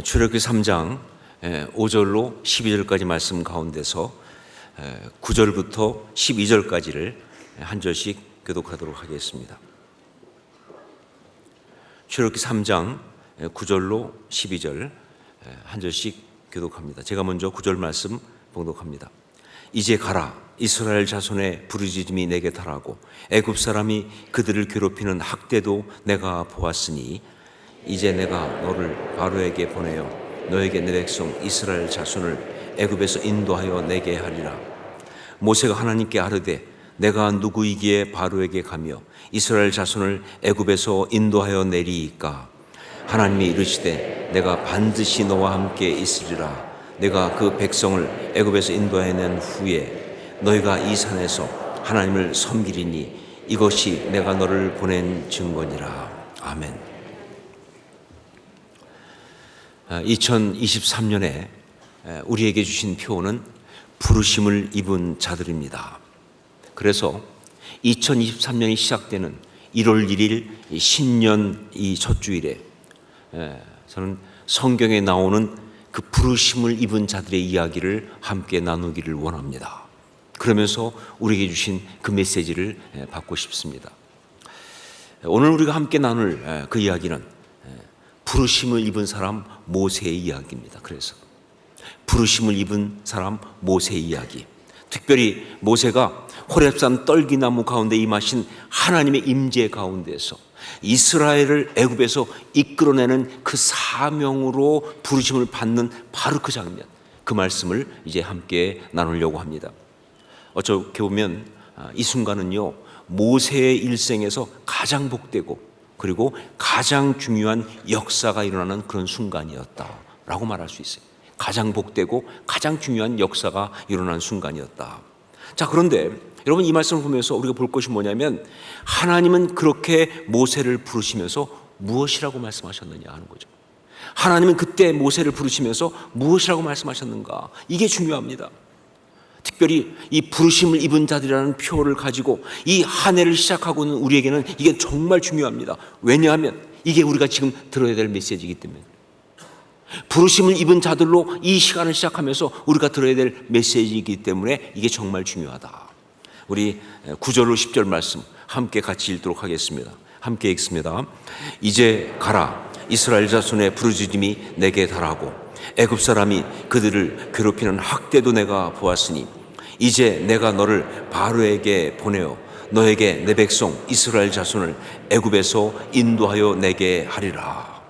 출애굽기 3장 5절로 12절까지 말씀 가운데서 9절부터 12절까지를 한 절씩 교독하도록 하겠습니다. 출애굽기 3장 9절로 12절 한 절씩 교독합니다. 제가 먼저 9절 말씀 봉독합니다. 이제 가라, 이스라엘 자손의 부르짖음이 내게 달하고 애굽 사람이 그들을 괴롭히는 학대도 내가 보았으니 이제 내가 너를 바로에게 보내어 너에게 내 백성 이스라엘 자손을 애굽에서 인도하여 내게 하리라. 모세가 하나님께 아뢰되 내가 누구이기에 바로에게 가며 이스라엘 자손을 애굽에서 인도하여 내리이까? 하나님이 이르시되 내가 반드시 너와 함께 있으리라. 내가 그 백성을 애굽에서 인도해낸 후에 너희가 이 산에서 하나님을 섬기리니 이것이 내가 너를 보낸 증거니라. 아멘. 2023년에 우리에게 주신 표어는 부르심을 입은 자들입니다. 그래서 2023년이 시작되는 1월 1일 신년 이 첫 주일에 저는 성경에 나오는 그 부르심을 입은 자들의 이야기를 함께 나누기를 원합니다. 그러면서 우리에게 주신 그 메시지를 받고 싶습니다. 오늘 우리가 함께 나눌 그 이야기는 부르심을 입은 사람 모세의 이야기입니다. 그래서 부르심을 입은 사람 모세의 이야기, 특별히 모세가 호렙산 떨기나무 가운데 임하신 하나님의 임재 가운데서 이스라엘을 애굽에서 이끌어내는 그 사명으로 부르심을 받는 바로 그 장면, 그 말씀을 이제 함께 나누려고 합니다. 어떻게 보면 이 순간은요, 모세의 일생에서 가장 복되고 그리고 가장 중요한 역사가 일어나는 그런 순간이었다라고 말할 수 있어요. 가장 복되고 가장 중요한 역사가 일어난 순간이었다. 자, 그런데 여러분, 이 말씀을 보면서 우리가 볼 것이 뭐냐면 하나님은 그렇게 모세를 부르시면서 무엇이라고 말씀하셨느냐 하는 거죠. 하나님은 그때 모세를 부르시면서 무엇이라고 말씀하셨는가, 이게 중요합니다. 특별히 이 부르심을 입은 자들이라는 표어를 가지고 이 한 해를 시작하고 있는 우리에게는 이게 정말 중요합니다. 왜냐하면 이게 우리가 지금 들어야 될 메시지이기 때문에, 부르심을 입은 자들로 이 시간을 시작하면서 우리가 들어야 될 메시지이기 때문에 이게 정말 중요하다. 우리 9절로 10절 말씀 함께 같이 읽도록 하겠습니다. 함께 읽습니다. 이제 가라, 이스라엘 자손의 부르짖음이 내게 달하고 애굽 사람이 그들을 괴롭히는 학대도 내가 보았으니 이제 내가 너를 바로에게 보내어 너에게 내 백성 이스라엘 자손을 애굽에서 인도하여 내게 하리라.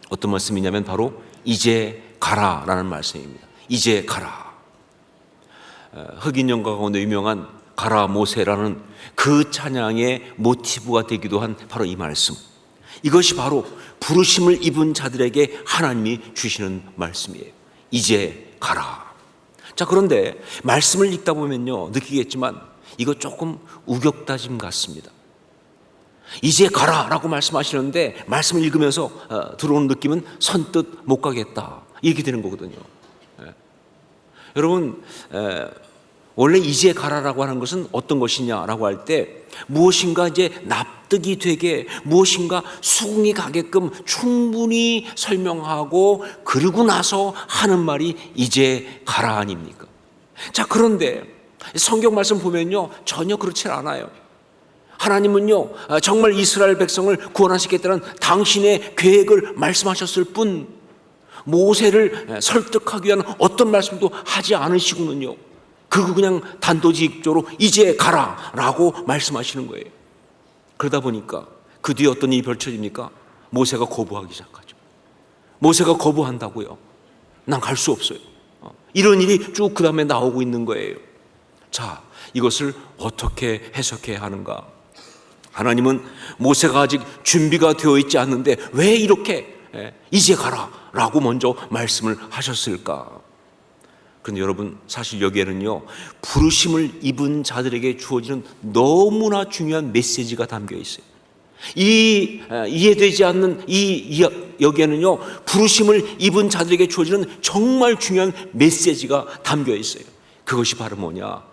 어떤 말씀이냐면 바로 이제 가라라는 말씀입니다. 이제 가라. 흑인 연가 가운데 유명한 가라 모세라는 그 찬양의 모티브가 되기도 한 바로 이 말씀, 이것이 바로 부르심을 입은 자들에게 하나님이 주시는 말씀이에요. 이제 가라. 자, 그런데 말씀을 읽다 보면요, 느끼겠지만 이거 조금 우격다짐 같습니다. 이제 가라라고 말씀하시는데 말씀을 읽으면서 들어오는 느낌은 선뜻 못 가겠다, 이렇게 되는 거거든요. 여러분, 원래 이제 가라라고 하는 것은 어떤 것이냐라고 할 때 무엇인가 이제 납득이 되게, 무엇인가 수긍이 가게끔 충분히 설명하고 그러고 나서 하는 말이 이제 가라 아닙니까? 자, 그런데 성경 말씀 보면요, 전혀 그렇지 않아요. 하나님은요, 정말 이스라엘 백성을 구원하시겠다는 당신의 계획을 말씀하셨을 뿐 모세를 설득하기 위한 어떤 말씀도 하지 않으시고는요, 그냥 단도직입적으로 이제 가라라고 말씀하시는 거예요. 그러다 보니까 그 뒤에 어떤 일이 펼쳐집니까? 모세가 거부하기 시작하죠. 모세가 거부한다고요? 난 갈 수 없어요. 이런 일이 쭉 그 다음에 나오고 있는 거예요. 자, 이것을 어떻게 해석해야 하는가? 하나님은 모세가 아직 준비가 되어 있지 않는데 왜 이렇게 이제 가라라고 먼저 말씀을 하셨을까? 그런데 여러분, 사실 여기에는요, 부르심을 입은 자들에게 주어지는 너무나 중요한 메시지가 담겨 있어요. 이해되지 않는 여기에는요, 부르심을 입은 자들에게 주어지는 정말 중요한 메시지가 담겨 있어요. 그것이 바로 뭐냐?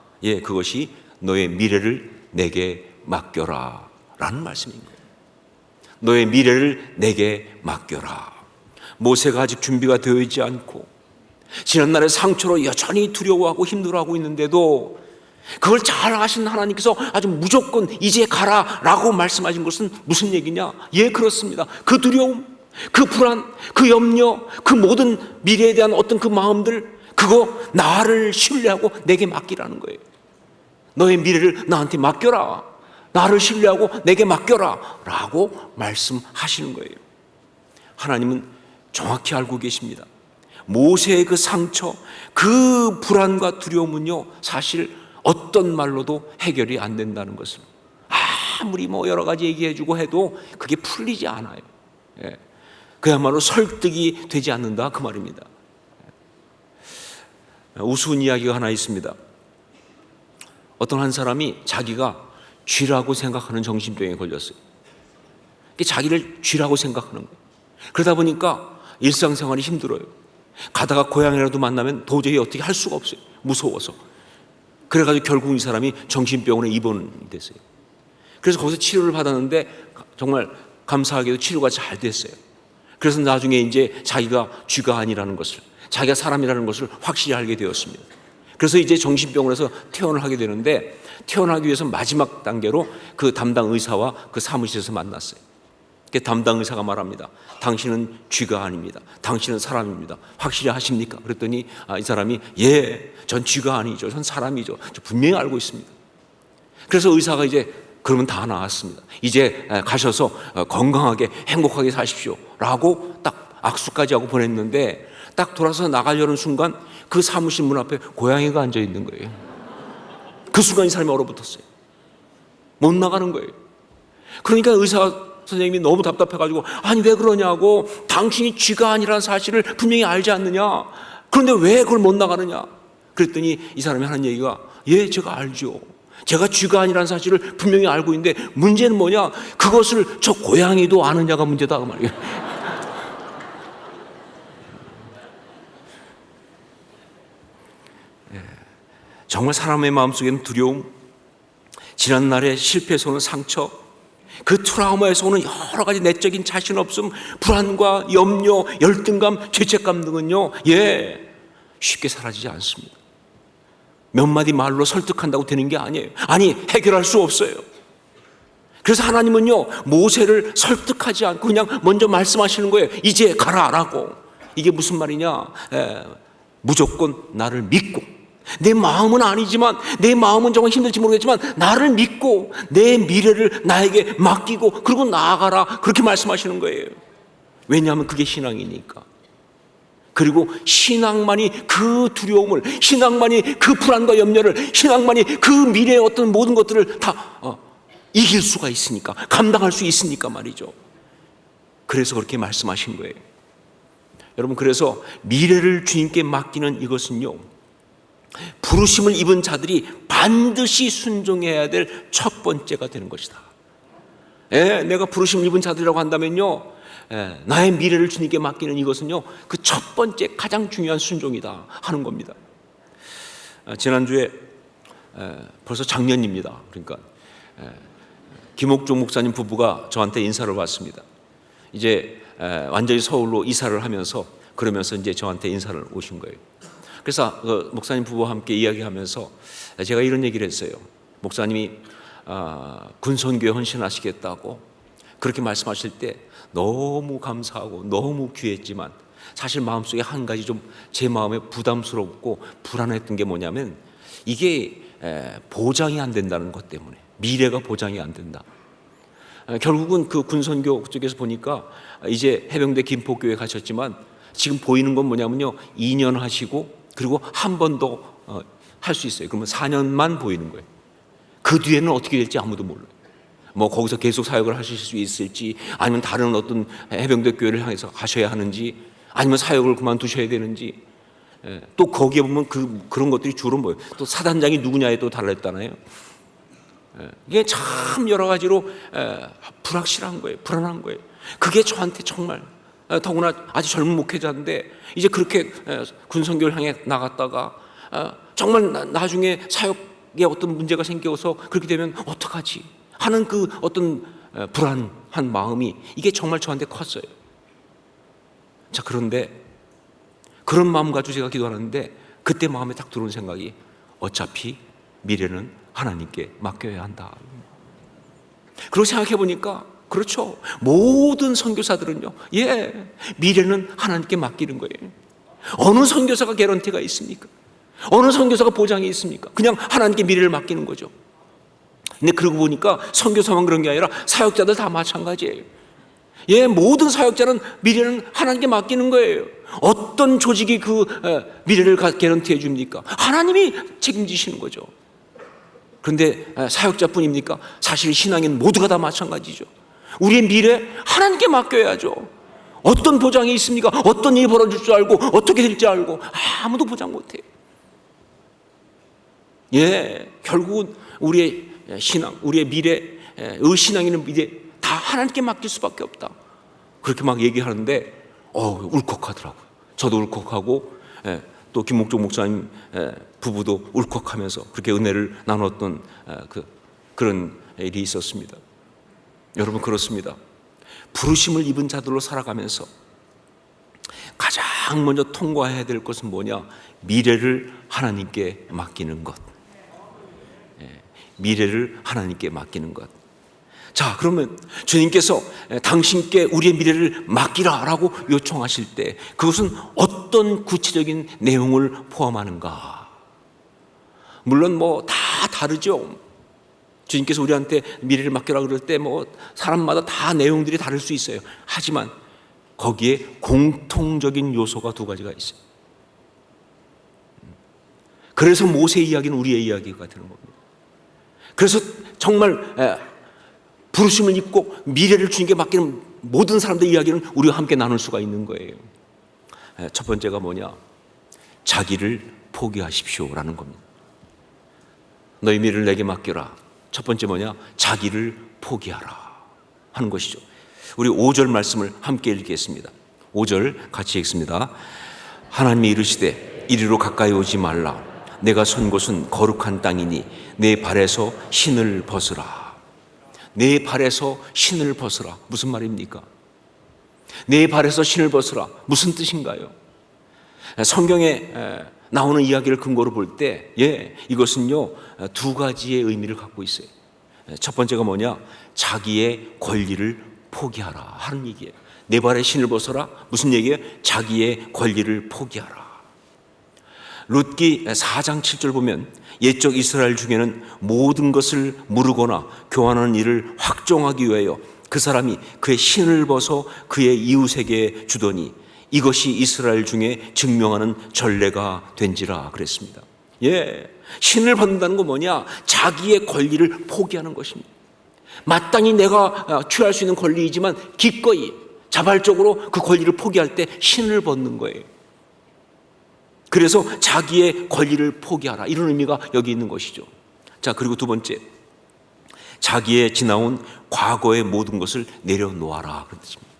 그것이 너의 미래를 내게 맡겨라 라는 말씀인 거예요. 너의 미래를 내게 맡겨라. 모세가 아직 준비가 되어 있지 않고 지난날의 상처로 여전히 두려워하고 힘들어하고 있는데도 그걸 잘 아신 하나님께서 아주 무조건 이제 가라라고 말씀하신 것은 무슨 얘기냐? 예, 그렇습니다. 그 두려움, 그 불안, 그 염려, 그 모든 미래에 대한 어떤 그 마음들, 그거 나를 신뢰하고 내게 맡기라는 거예요. 너의 미래를 나한테 맡겨라. 나를 신뢰하고 내게 맡겨라 라고 말씀하시는 거예요. 하나님은 정확히 알고 계십니다. 모세의 그 상처, 그 불안과 두려움은요, 사실 어떤 말로도 해결이 안 된다는 것을, 아무리 여러 가지 얘기해주고 해도 그게 풀리지 않아요. 예. 그야말로 설득이 되지 않는다, 그 말입니다. 우스운 이야기가 하나 있습니다. 어떤 한 사람이 자기가 쥐라고 생각하는 정신병에 걸렸어요. 자기를 쥐라고 생각하는 거예요. 그러다 보니까 일상생활이 힘들어요. 가다가 고양이라도 만나면 도저히 어떻게 할 수가 없어요. 무서워서. 그래가지고 결국 이 사람이 정신병원에 입원이 됐어요. 그래서 거기서 치료를 받았는데 정말 감사하게도 치료가 잘 됐어요. 그래서 나중에 이제 자기가 쥐가 아니라는 것을, 자기가 사람이라는 것을 확실히 알게 되었습니다. 그래서 이제 정신병원에서 퇴원을 하게 되는데, 퇴원하기 위해서 마지막 단계로 그 담당 의사와 그 사무실에서 만났어요. 그 담당 의사가 말합니다. 당신은 쥐가 아닙니다. 당신은 사람입니다. 확실히 하십니까? 그랬더니 이 사람이 예, 전 쥐가 아니죠. 전 사람이죠. 저 분명히 알고 있습니다. 그래서 의사가 이제 그러면 다 나았습니다. 이제 가셔서 건강하게 행복하게 사십시오 라고 딱 악수까지 하고 보냈는데, 딱 돌아서 나가려는 순간 그 사무실 문 앞에 고양이가 앉아 있는 거예요. 그 순간 이 사람이 얼어붙었어요. 못 나가는 거예요. 그러니까 의사 선생님이 너무 답답해가지고 아니 왜 그러냐고, 당신이 쥐가 아니라는 사실을 분명히 알지 않느냐, 그런데 왜 그걸 못 나가느냐. 그랬더니 이 사람이 하는 얘기가 예, 제가 알죠. 제가 쥐가 아니라는 사실을 분명히 알고 있는데 문제는 뭐냐, 그것을 저 고양이도 아느냐가 문제다 그 말이에요. 정말 사람의 마음속에는 두려움, 지난날의 실패에서 오는 상처, 그 트라우마에서 오는 여러 가지 내적인 자신 없음, 불안과 염려, 열등감, 죄책감 등은요, 예, 쉽게 사라지지 않습니다. 몇 마디 말로 설득한다고 되는 게 아니에요. 아니, 해결할 수 없어요. 그래서 하나님은요, 모세를 설득하지 않고 그냥 먼저 말씀하시는 거예요. 이제 가라라고. 이게 무슨 말이냐? 무조건 나를 믿고, 내 마음은 아니지만, 내 마음은 정말 힘들지 모르겠지만 나를 믿고 내 미래를 나에게 맡기고 그리고 나아가라, 그렇게 말씀하시는 거예요. 왜냐하면 그게 신앙이니까. 그리고 신앙만이 그 두려움을, 신앙만이 그 불안과 염려를, 신앙만이 그 미래의 어떤 모든 것들을 다 이길 수가 있으니까, 감당할 수 있으니까 말이죠. 그래서 그렇게 말씀하신 거예요. 여러분, 그래서 미래를 주님께 맡기는 이것은요, 부르심을 입은 자들이 반드시 순종해야 될 첫 번째가 되는 것이다. 내가 부르심을 입은 자들이라고 한다면요, 나의 미래를 주님께 맡기는 이것은요, 그 첫 번째 가장 중요한 순종이다 하는 겁니다. 지난주에 벌써 작년입니다. 그러니까 김옥종 목사님 부부가 저한테 인사를 왔습니다. 이제 완전히 서울로 이사를 하면서, 그러면서 이제 저한테 인사를 오신 거예요. 그래서 그 목사님 부부와 함께 이야기하면서 제가 이런 얘기를 했어요. 목사님이 군선교회 헌신하시겠다고 그렇게 말씀하실 때 너무 감사하고 너무 귀했지만, 사실 마음속에 한 가지 좀 제 마음에 부담스럽고 불안했던 게 뭐냐면, 이게 보장이 안 된다는 것 때문에, 미래가 보장이 안 된다. 결국은 그 군선교 쪽에서 보니까 이제 해병대 김포교회 가셨지만 지금 보이는 건 뭐냐면요, 2년 하시고 그리고 한 번 더 할 수 있어요. 그러면 4년만 보이는 거예요. 그 뒤에는 어떻게 될지 아무도 몰라요. 뭐 거기서 계속 사역을 하실 수 있을지, 아니면 다른 어떤 해병대 교회를 향해서 가셔야 하는지, 아니면 사역을 그만두셔야 되는지, 또 거기에 보면 그런 것들이 주로 뭐예요? 또 사단장이 누구냐에 또 달라있잖아요. 이게 참 여러 가지로 불확실한 거예요. 불안한 거예요. 그게 저한테 정말, 더구나 아주 젊은 목회자인데 이제 그렇게 군선교를 향해 나갔다가 정말 나중에 사역에 어떤 문제가 생겨서 그렇게 되면 어떡하지 하는 그 어떤 불안한 마음이, 이게 정말 저한테 컸어요. 자, 그런데 그런 마음 가지고 제가 기도하는데 그때 마음에 딱 들어온 생각이 어차피 미래는 하나님께 맡겨야 한다. 그리고 생각해 보니까 그렇죠. 모든 선교사들은요, 미래는 하나님께 맡기는 거예요. 어느 선교사가 개런티가 있습니까? 어느 선교사가 보장이 있습니까? 그냥 하나님께 미래를 맡기는 거죠. 근데 그러고 보니까 선교사만 그런 게 아니라 사역자들 다 마찬가지예요. 모든 사역자는 미래는 하나님께 맡기는 거예요. 어떤 조직이 그 미래를 개런티해 줍니까? 하나님이 책임지시는 거죠. 그런데 사역자뿐입니까? 사실 신앙인 모두가 다 마찬가지죠. 우리의 미래 하나님께 맡겨야죠. 어떤 보장이 있습니까? 어떤 일이 벌어질 줄 알고 어떻게 될지 알고 아무도 보장 못해요. 결국은 우리의 신앙, 우리의 미래의 신앙인의 미래 다 하나님께 맡길 수밖에 없다. 그렇게 막 얘기하는데 울컥하더라고요. 저도 울컥하고 또 김목종 목사님 부부도 울컥하면서 그렇게 은혜를 나눴던 그런 일이 있었습니다. 여러분, 그렇습니다. 부르심을 입은 자들로 살아가면서 가장 먼저 통과해야 될 것은 뭐냐? 미래를 하나님께 맡기는 것. 미래를 하나님께 맡기는 것. 자, 그러면 주님께서 당신께 우리의 미래를 맡기라라고 요청하실 때 그것은 어떤 구체적인 내용을 포함하는가? 물론 다 다르죠. 주님께서 우리한테 미래를 맡기라 그럴 때 사람마다 다 내용들이 다를 수 있어요. 하지만 거기에 공통적인 요소가 두 가지가 있어요. 그래서 모세 이야기는 우리의 이야기가 되는 겁니다. 그래서 정말 부르심을 입고 미래를 주님께 맡기는 모든 사람들의 이야기는 우리와 함께 나눌 수가 있는 거예요. 첫 번째가 뭐냐? 자기를 포기하십시오라는 겁니다. 너희 미래를 내게 맡겨라. 첫 번째 뭐냐? 자기를 포기하라 하는 것이죠. 우리 5절 말씀을 함께 읽겠습니다. 5절 같이 읽습니다. 하나님이 이르시되 이리로 가까이 오지 말라. 내가 선 곳은 거룩한 땅이니 내 발에서 신을 벗으라. 내 발에서 신을 벗으라. 무슨 말입니까? 내 발에서 신을 벗으라. 무슨 뜻인가요? 성경에 나오는 이야기를 근거로 볼 때 이것은요 두 가지의 의미를 갖고 있어요. 첫 번째가 뭐냐? 자기의 권리를 포기하라 하는 얘기예요. 내 발에 신을 벗어라. 무슨 얘기예요? 자기의 권리를 포기하라. 룻기 4장 7절 보면 옛적 이스라엘 중에는 모든 것을 무르거나 교환하는 일을 확정하기 위하여 그 사람이 그의 신을 벗어 그의 이웃에게 주더니 이것이 이스라엘 중에 증명하는 전례가 된지라 그랬습니다. 신을 벗는다는 건 뭐냐? 자기의 권리를 포기하는 것입니다. 마땅히 내가 취할 수 있는 권리이지만 기꺼이 자발적으로 그 권리를 포기할 때 신을 벗는 거예요. 그래서 자기의 권리를 포기하라 이런 의미가 여기 있는 것이죠. 자, 그리고 두 번째, 자기의 지나온 과거의 모든 것을 내려놓아라 그런 뜻입니다.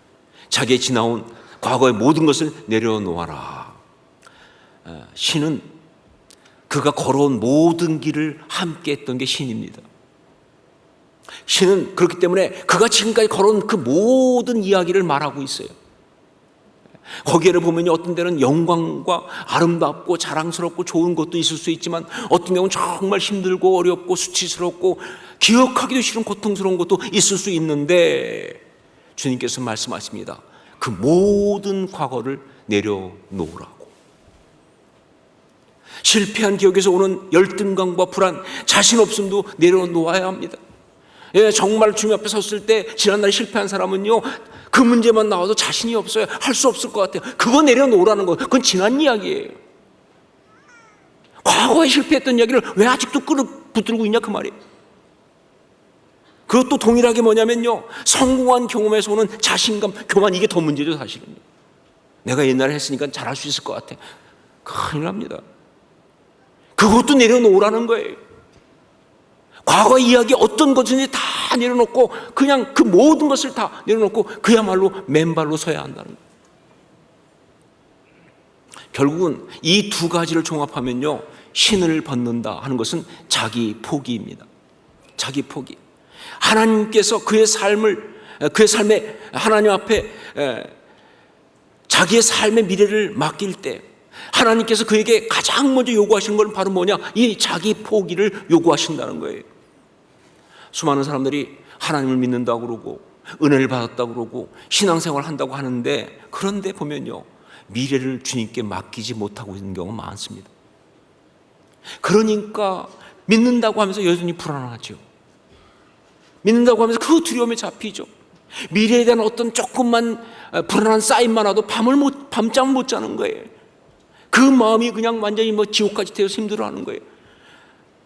자기의 지나온 과거의 모든 것을 내려놓아라. 신은 그가 걸어온 모든 길을 함께 했던 게 신입니다. 신은 그렇기 때문에 그가 지금까지 걸어온 그 모든 이야기를 말하고 있어요. 거기에를 보면 어떤 데는 영광과 아름답고 자랑스럽고 좋은 것도 있을 수 있지만 어떤 경우는 정말 힘들고 어렵고 수치스럽고 기억하기도 싫은 고통스러운 것도 있을 수 있는데 주님께서 말씀하십니다. 그 모든 과거를 내려놓으라고. 실패한 기억에서 오는 열등감과 불안, 자신 없음도 내려놓아야 합니다. 정말 주님 앞에 섰을 때 지난날에 실패한 사람은요 그 문제만 나와도 자신이 없어요. 할 수 없을 것 같아요. 그거 내려놓으라는 거. 그건 지난 이야기예요. 과거에 실패했던 이야기를 왜 아직도 붙들고 있냐 그 말이에요. 그것도 동일하게 뭐냐면요 성공한 경험에서 오는 자신감, 교만, 이게 더 문제죠 사실은. 내가 옛날에 했으니까 잘할 수 있을 것 같아. 큰일 납니다. 그것도 내려놓으라는 거예요. 과거 이야기 어떤 것인지 다 내려놓고 그냥 그 모든 것을 다 내려놓고 그야말로 맨발로 서야 한다는 거예요. 결국은 이 두 가지를 종합하면요 신을 벗는다 하는 것은 자기 포기입니다. 자기 포기. 하나님께서 그의 삶에 하나님 앞에 자기의 삶의 미래를 맡길 때 하나님께서 그에게 가장 먼저 요구하시는 건 바로 뭐냐? 이 자기 포기를 요구하신다는 거예요. 수많은 사람들이 하나님을 믿는다고 그러고 은혜를 받았다고 그러고 신앙생활을 한다고 하는데, 그런데 보면요, 미래를 주님께 맡기지 못하고 있는 경우가 많습니다. 그러니까 믿는다고 하면서 여전히 불안하죠. 믿는다고 하면서 그 두려움에 잡히죠. 미래에 대한 어떤 조금만 불안한 쌓임만 와도 밤잠을 못 자는 거예요. 그 마음이 그냥 완전히 지옥까지 되어서 힘들어하는 거예요.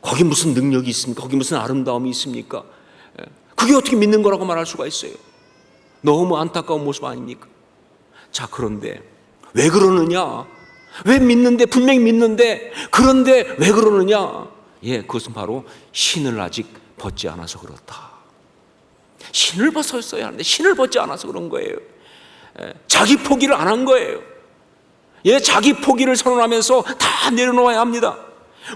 거기 무슨 능력이 있습니까? 거기 무슨 아름다움이 있습니까? 그게 어떻게 믿는 거라고 말할 수가 있어요? 너무 안타까운 모습 아닙니까? 자, 그런데 왜 그러느냐? 왜 믿는데, 분명히 믿는데, 그런데 왜 그러느냐? 그것은 바로 신을 아직 벗지 않아서 그렇다. 신을 벗었어야 하는데 신을 벗지 않아서 그런 거예요. 자기 포기를 안 한 거예요. 자기 포기를 선언하면서 다 내려놓아야 합니다.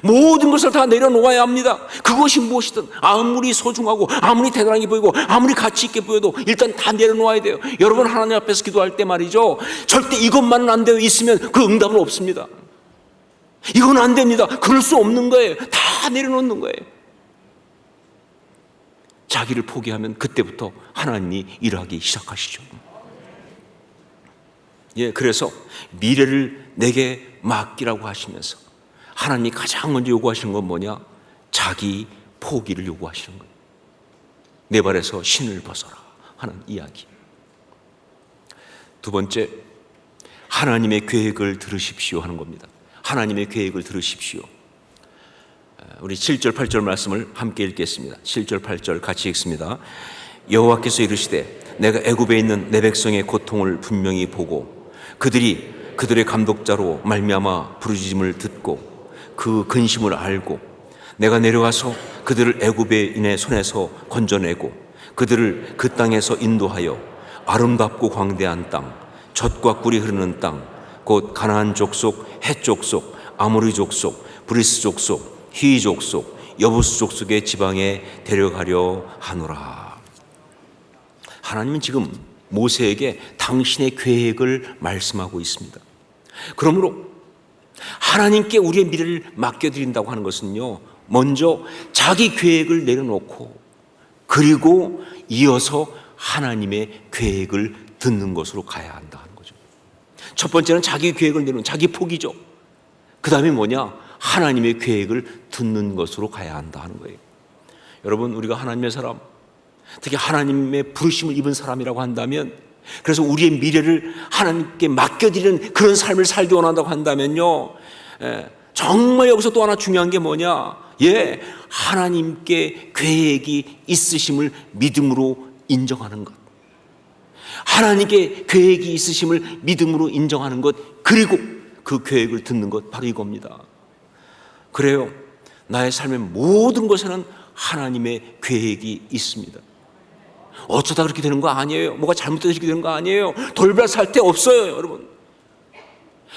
모든 것을 다 내려놓아야 합니다. 그것이 무엇이든 아무리 소중하고 아무리 대단하게 보이고 아무리 가치 있게 보여도 일단 다 내려놓아야 돼요. 여러분, 하나님 앞에서 기도할 때 말이죠, 절대 이것만은 안 돼요 있으면 그 응답은 없습니다. 이건 안 됩니다. 그럴 수 없는 거예요. 다 내려놓는 거예요. 자기를 포기하면 그때부터 하나님이 일하기 시작하시죠. 그래서 미래를 내게 맡기라고 하시면서 하나님이 가장 먼저 요구하시는 건 뭐냐? 자기 포기를 요구하시는 거예요. 내 발에서 신을 벗어라 하는 이야기. 두 번째, 하나님의 계획을 들으십시오 하는 겁니다. 하나님의 계획을 들으십시오. 우리 7절 8절 말씀을 함께 읽겠습니다. 7절 8절 같이 읽습니다. 여호와께서 이르시되 내가 애굽에 있는 내 백성의 고통을 분명히 보고 그들의 감독자로 말미암아 부르짖음을 듣고 그 근심을 알고 내가 내려가서 그들을 애굽인의 손에서 건져내고 그들을 그 땅에서 인도하여 아름답고 광대한 땅, 젖과 꿀이 흐르는 땅, 곧 가나안 족속, 헷 족속, 아모리 족속, 브리스 족속, 히 족속, 여부스 족속의 지방에 데려가려 하노라. 하나님은 지금 모세에게 당신의 계획을 말씀하고 있습니다. 그러므로 하나님께 우리의 미래를 맡겨드린다고 하는 것은요, 먼저 자기 계획을 내려놓고 그리고 이어서 하나님의 계획을 듣는 것으로 가야 한다는 거죠. 첫 번째는 자기 계획을 내놓는 자기 포기죠. 그 다음에 뭐냐? 하나님의 계획을 듣는 것으로 가야 한다 하는 거예요. 여러분, 우리가 하나님의 사람, 특히 하나님의 부르심을 입은 사람이라고 한다면, 그래서 우리의 미래를 하나님께 맡겨드리는 그런 삶을 살기 원한다고 한다면요, 정말 여기서 또 하나 중요한 게 뭐냐? 하나님께 계획이 있으심을 믿음으로 인정하는 것. 하나님께 계획이 있으심을 믿음으로 인정하는 것, 그리고 그 계획을 듣는 것, 바로 이겁니다. 그래요, 나의 삶의 모든 것에는 하나님의 계획이 있습니다. 어쩌다 그렇게 되는 거 아니에요. 뭐가 잘못돼서 이렇게 되는 거 아니에요. 돌발 살 데 없어요, 여러분.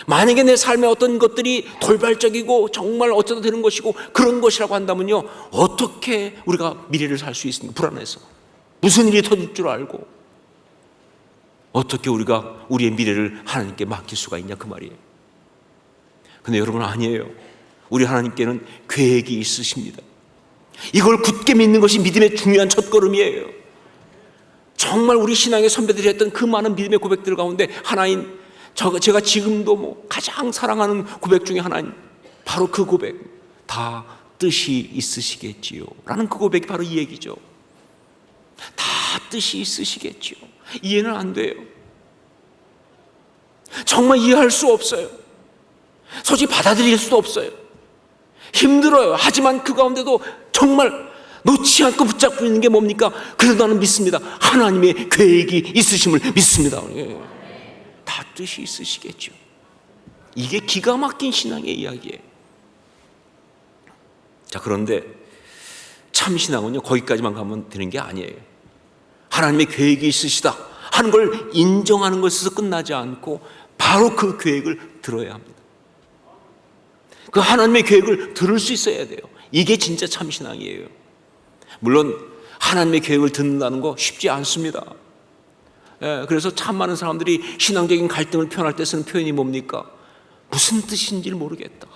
만약에 내 삶에 어떤 것들이 돌발적이고 정말 어쩌다 되는 것이고 그런 것이라고 한다면요, 어떻게 우리가 미래를 살 수 있습니까? 불안해서. 무슨 일이 터질 줄 알고 어떻게 우리가 우리의 미래를 하나님께 맡길 수가 있냐, 그 말이에요. 근데 여러분, 아니에요. 우리 하나님께는 계획이 있으십니다. 이걸 굳게 믿는 것이 믿음의 중요한 첫걸음이에요. 정말 우리 신앙의 선배들이 했던 그 많은 믿음의 고백들 가운데 하나인, 제가 지금도 가장 사랑하는 고백 중에 하나인, 바로 그 고백, 다 뜻이 있으시겠지요 라는 그 고백이 바로 이 얘기죠. 다 뜻이 있으시겠지요. 이해는 안 돼요. 정말 이해할 수 없어요. 솔직히 받아들일 수도 없어요. 힘들어요. 하지만 그 가운데도 정말 놓지 않고 붙잡고 있는 게 뭡니까? 그래도 나는 믿습니다. 하나님의 계획이 있으심을 믿습니다. 다 뜻이 있으시겠죠. 이게 기가 막힌 신앙의 이야기예요. 자, 그런데 참 신앙은요, 거기까지만 가면 되는 게 아니에요. 하나님의 계획이 있으시다 하는 걸 인정하는 것에서 끝나지 않고 바로 그 계획을 들어야 합니다. 그 하나님의 계획을 들을 수 있어야 돼요. 이게 진짜 참 신앙이에요. 물론 하나님의 계획을 듣는다는 거 쉽지 않습니다. 그래서 참 많은 사람들이 신앙적인 갈등을 표현할 때 쓰는 표현이 뭡니까? 무슨 뜻인지 모르겠다.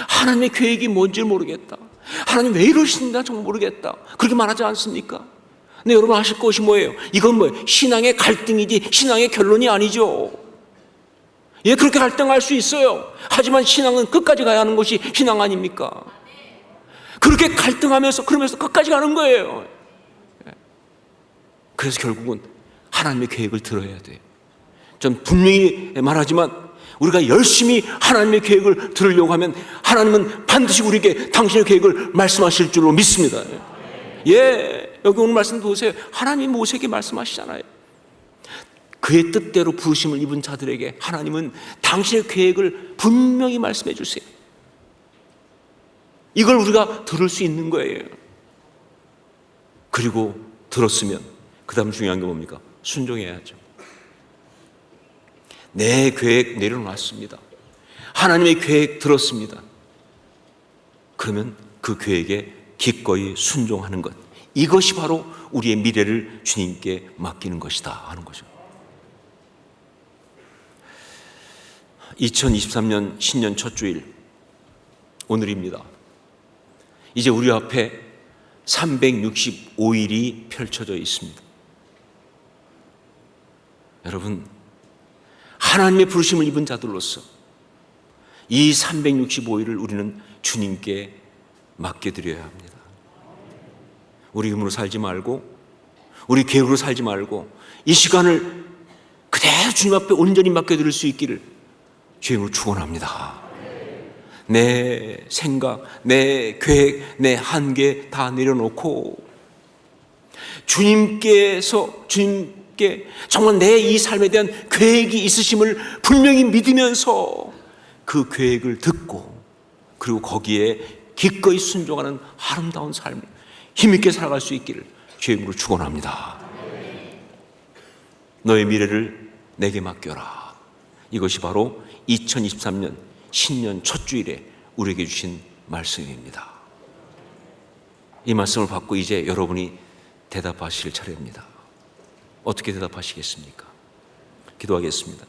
하나님의 계획이 뭔지 모르겠다. 하나님 왜 이러신다 정말 모르겠다. 그렇게 말하지 않습니까? 근데 여러분 아실 것이 뭐예요? 이건 뭐예요? 신앙의 갈등이지 신앙의 결론이 아니죠. 예, 그렇게 갈등할 수 있어요. 하지만 신앙은 끝까지 가야 하는 것이 신앙 아닙니까? 그렇게 갈등하면서 그러면서 끝까지 가는 거예요. 그래서 결국은 하나님의 계획을 들어야 돼요. 전 분명히 말하지만 우리가 열심히 하나님의 계획을 들으려고 하면 하나님은 반드시 우리에게 당신의 계획을 말씀하실 줄로 믿습니다. 예, 여기 오늘 말씀 보세요. 하나님이 모세에게 말씀하시잖아요. 그의 뜻대로 부르심을 입은 자들에게 하나님은 당신의 계획을 분명히 말씀해 주세요. 이걸 우리가 들을 수 있는 거예요. 그리고 들었으면 그 다음 중요한 게 뭡니까? 순종해야죠. 내 계획 내려놨습니다. 하나님의 계획 들었습니다. 그러면 그 계획에 기꺼이 순종하는 것, 이것이 바로 우리의 미래를 주님께 맡기는 것이다 하는 거죠. 2023년 신년 첫 주일 오늘입니다. 이제 우리 앞에 365일이 펼쳐져 있습니다. 여러분, 하나님의 부르심을 입은 자들로서 이 365일을 우리는 주님께 맡겨드려야 합니다. 우리 힘으로 살지 말고, 우리 계획으로 살지 말고, 이 시간을 그대로 주님 앞에 온전히 맡겨드릴 수 있기를 주님으로 축원합니다. 내 생각, 내 계획, 내 한계 다 내려놓고 주님께 정말 내 이 삶에 대한 계획이 있으심을 분명히 믿으면서 그 계획을 듣고 그리고 거기에 기꺼이 순종하는 아름다운 삶을 힘있게 살아갈 수 있기를 주님으로 축원합니다. 너의 미래를 내게 맡겨라. 이것이 바로 2023년 신년 첫 주일에 우리에게 주신 말씀입니다. 이 말씀을 받고 이제 여러분이 대답하실 차례입니다. 어떻게 대답하시겠습니까? 기도하겠습니다.